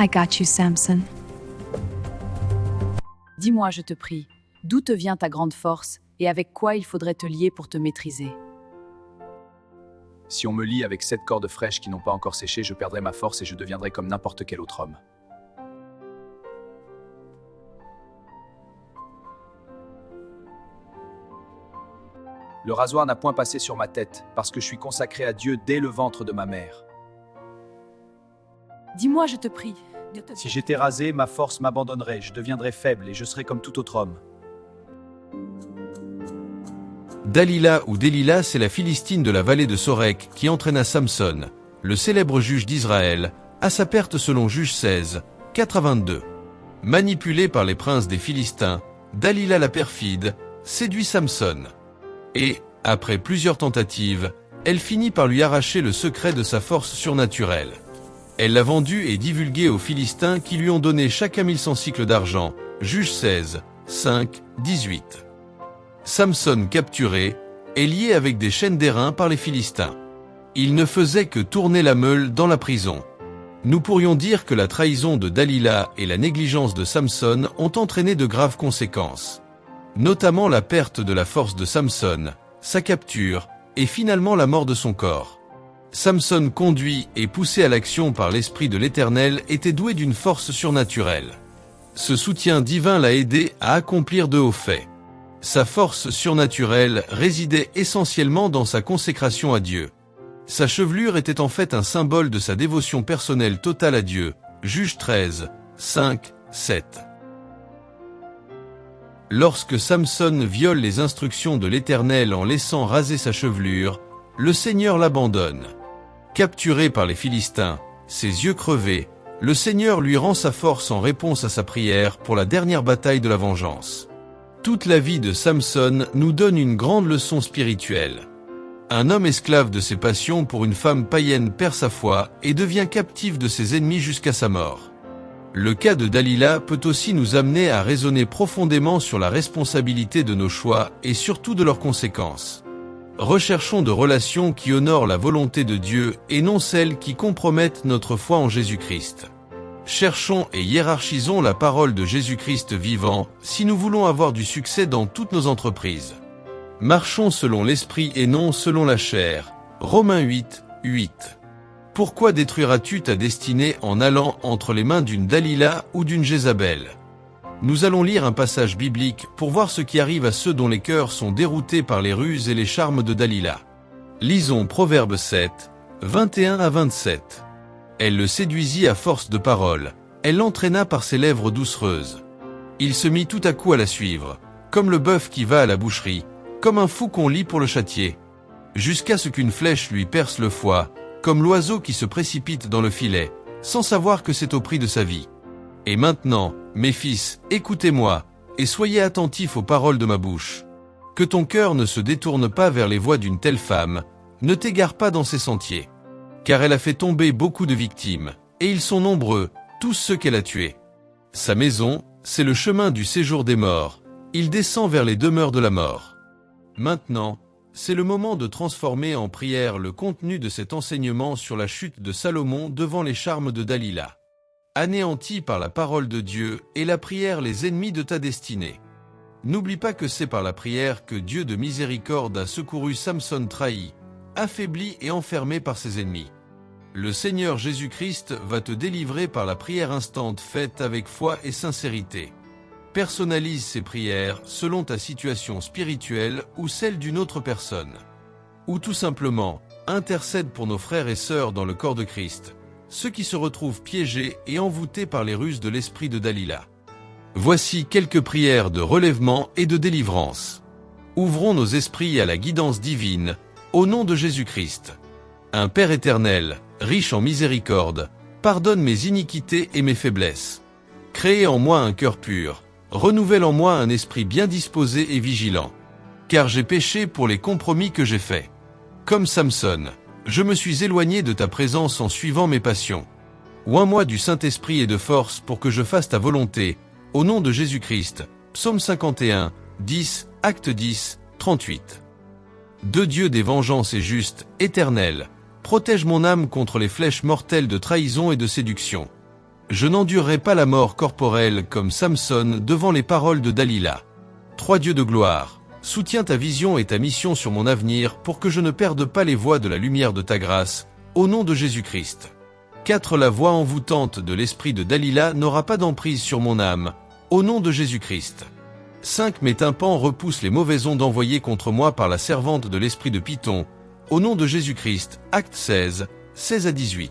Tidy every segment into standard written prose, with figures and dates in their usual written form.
I got you, Samson. Dis-moi, je te prie, d'où te vient ta grande force et avec quoi il faudrait te lier pour te maîtriser? Si on me lie avec 7 cordes fraîches qui n'ont pas encore séché, je perdrai ma force et je deviendrai comme n'importe quel autre homme. Le rasoir n'a point passé sur ma tête, parce que je suis consacré à Dieu dès le ventre de ma mère. Dis-moi, je te prie. Si j'étais rasé, ma force m'abandonnerait, je deviendrais faible et je serais comme tout autre homme. Dalila ou Delilah, c'est la Philistine de la vallée de Sorek qui entraîna Samson, le célèbre juge d'Israël, à sa perte selon Juge 16, 4-22. Manipulée par les princes des Philistins, Dalila la perfide séduit Samson. Et, après plusieurs tentatives, elle finit par lui arracher le secret de sa force surnaturelle. Elle l'a vendu et divulgué aux Philistins qui lui ont donné chacun 1100 cycles d'argent, Juge 16, 5, 18. Samson, capturé, est lié avec des chaînes d'airain par les Philistins. Il ne faisait que tourner la meule dans la prison. Nous pourrions dire que la trahison de Dalila et la négligence de Samson ont entraîné de graves conséquences. Notamment la perte de la force de Samson, sa capture, et finalement la mort de son corps. Samson, conduit et poussé à l'action par l'Esprit de l'Éternel, était doué d'une force surnaturelle. Ce soutien divin l'a aidé à accomplir de hauts faits. Sa force surnaturelle résidait essentiellement dans sa consécration à Dieu. Sa chevelure était en fait un symbole de sa dévotion personnelle totale à Dieu. Juge 13, 5, 7. Lorsque Samson viole les instructions de l'Éternel en laissant raser sa chevelure, le Seigneur l'abandonne. Capturé par les Philistins, ses yeux crevés, le Seigneur lui rend sa force en réponse à sa prière pour la dernière bataille de la vengeance. Toute la vie de Samson nous donne une grande leçon spirituelle. Un homme esclave de ses passions pour une femme païenne perd sa foi et devient captif de ses ennemis jusqu'à sa mort. Le cas de Dalila peut aussi nous amener à raisonner profondément sur la responsabilité de nos choix et surtout de leurs conséquences. Recherchons de relations qui honorent la volonté de Dieu et non celles qui compromettent notre foi en Jésus-Christ. Cherchons et hiérarchisons la parole de Jésus-Christ vivant si nous voulons avoir du succès dans toutes nos entreprises. Marchons selon l'esprit et non selon la chair. Romains 8, 8. Pourquoi détruiras-tu ta destinée en allant entre les mains d'une Dalila ou d'une Jézabel? Nous allons lire un passage biblique pour voir ce qui arrive à ceux dont les cœurs sont déroutés par les ruses et les charmes de Dalila. Lisons Proverbe 7, 21-27. Elle le séduisit à force de paroles, elle l'entraîna par ses lèvres doucereuses. Il se mit tout à coup à la suivre, comme le bœuf qui va à la boucherie, comme un fou qu'on lie pour le châtier, jusqu'à ce qu'une flèche lui perce le foie, comme l'oiseau qui se précipite dans le filet, sans savoir que c'est au prix de sa vie. Et maintenant, mes fils, écoutez-moi, et soyez attentifs aux paroles de ma bouche. Que ton cœur ne se détourne pas vers les voies d'une telle femme, ne t'égare pas dans ses sentiers. Car elle a fait tomber beaucoup de victimes, et ils sont nombreux, tous ceux qu'elle a tués. Sa maison, c'est le chemin du séjour des morts, il descend vers les demeures de la mort. Maintenant, c'est le moment de transformer en prière le contenu de cet enseignement sur la chute de Salomon devant les charmes de Dalila. Anéantis par la parole de Dieu et la prière les ennemis de ta destinée. N'oublie pas que c'est par la prière que Dieu de miséricorde a secouru Samson trahi, affaibli et enfermé par ses ennemis. Le Seigneur Jésus-Christ va te délivrer par la prière instante faite avec foi et sincérité. Personnalise ces prières selon ta situation spirituelle ou celle d'une autre personne. Ou tout simplement, intercède pour nos frères et sœurs dans le corps de Christ, ceux qui se retrouvent piégés et envoûtés par les ruses de l'esprit de Dalila. Voici quelques prières de relèvement et de délivrance. Ouvrons nos esprits à la guidance divine, au nom de Jésus-Christ. Un Père éternel, riche en miséricorde, pardonne mes iniquités et mes faiblesses. Crée en moi un cœur pur, renouvelle en moi un esprit bien disposé et vigilant. Car j'ai péché pour les compromis que j'ai faits. Comme Samson, je me suis éloigné de ta présence en suivant mes passions. Oins-moi du Saint-Esprit et de force pour que je fasse ta volonté, au nom de Jésus-Christ. Psaume 51, 10, Acte 10, 38. De Dieu des vengeances et juste, éternel, protège mon âme contre les flèches mortelles de trahison et de séduction. Je n'endurerai pas la mort corporelle comme Samson devant les paroles de Dalila. 3 Dieu de gloire, soutiens ta vision et ta mission sur mon avenir pour que je ne perde pas les voies de la lumière de ta grâce, au nom de Jésus-Christ. 4 La voix envoûtante de l'esprit de Dalila n'aura pas d'emprise sur mon âme, au nom de Jésus-Christ. 5 Mes tympans repoussent les mauvaises ondes envoyées contre moi par la servante de l'esprit de Python, au nom de Jésus-Christ. Acte 16, 16-18.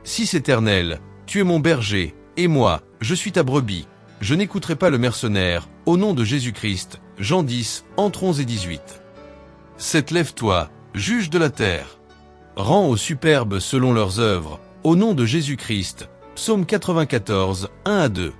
6 Éternel, tu es mon berger, et moi, je suis ta brebis. Je n'écouterai pas le mercenaire, au nom de Jésus-Christ. Jean 10, entre 11 et 18. 7 Lève-toi, juge de la terre. Rends aux superbes selon leurs œuvres, au nom de Jésus-Christ. Psaume 94, 1-2.